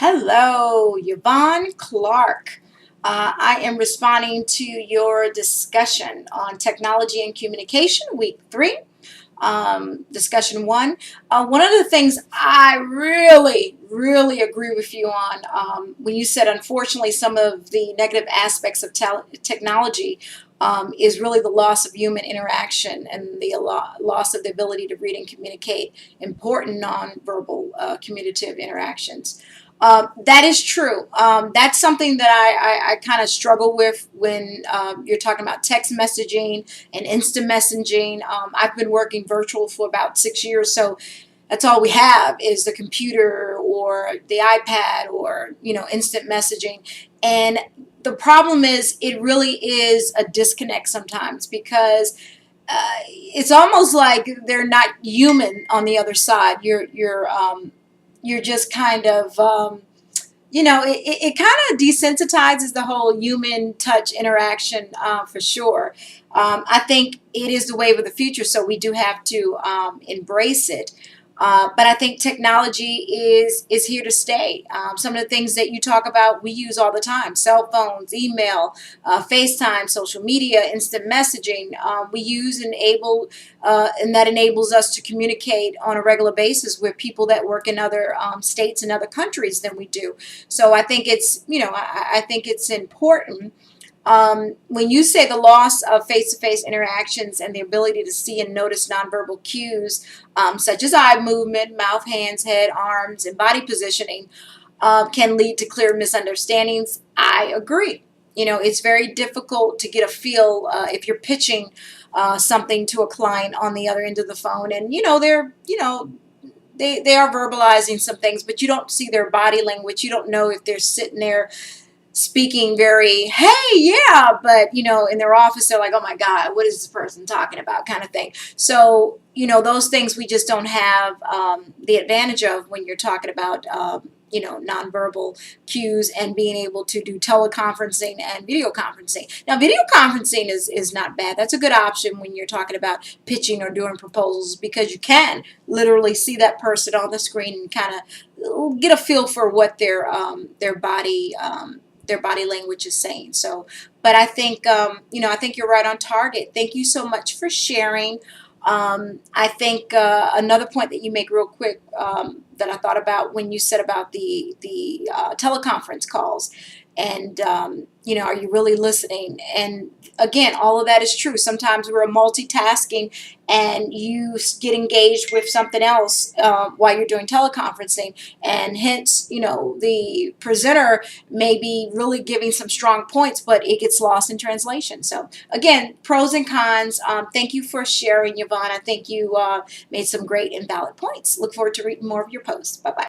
Hello, Yvonne Clark. I am responding to your discussion on technology and communication, week 3, discussion 1. One of the things I really agree with you on when you said, unfortunately, some of the negative aspects of technology is really the loss of human interaction and the loss of the ability to read and communicate important nonverbal communicative interactions. That is true. That's something that I kind of struggle with when you're talking about text messaging and instant messaging. I've been working virtual for about 6 years, so that's all we have is the computer or the iPad or instant messaging. And the problem is it really is a disconnect sometimes because it's almost like they're not human on the other side. You're just kind of it kind of desensitizes the whole human touch interaction for sure. I think it is the wave of the future, so we do have to embrace it. But I think technology is here to stay. Some of the things that you talk about, we use all the time: cell phones, email, FaceTime, social media, instant messaging. We use and that enables us to communicate on a regular basis with people that work in other states and other countries than we do. So I think I think it's important. When you say the loss of face-to-face interactions and the ability to see and notice nonverbal cues, such as eye movement, mouth, hands, head, arms, and body positioning, can lead to clear misunderstandings, I agree. It's very difficult to get a feel if you're pitching something to a client on the other end of the phone, and they are verbalizing some things, but you don't see their body language. You don't know if they're sitting there speaking very, hey, yeah, but in their office they're like, oh my God, what is this person talking about, kind of thing. So those things we just don't have the advantage of when you're talking about nonverbal cues and being able to do teleconferencing and video conferencing. Now, video conferencing is not bad. That's a good option when you're talking about pitching or doing proposals, because you can literally see that person on the screen and kind of get a feel for what their body language is saying. So, but I think I think you're right on target. Thank you so much for sharing. I think another point that you make real quick that I thought about when you said about the teleconference calls, and are you really listening? And again, all of that is true. Sometimes we're multitasking and you get engaged with something else while you're doing teleconferencing, and hence the presenter may be really giving some strong points, but it gets lost in translation. So again, pros and cons. Thank you for sharing, Yvonne. I think you made some great and valid points. Look forward to reading more of your posts. Bye-bye.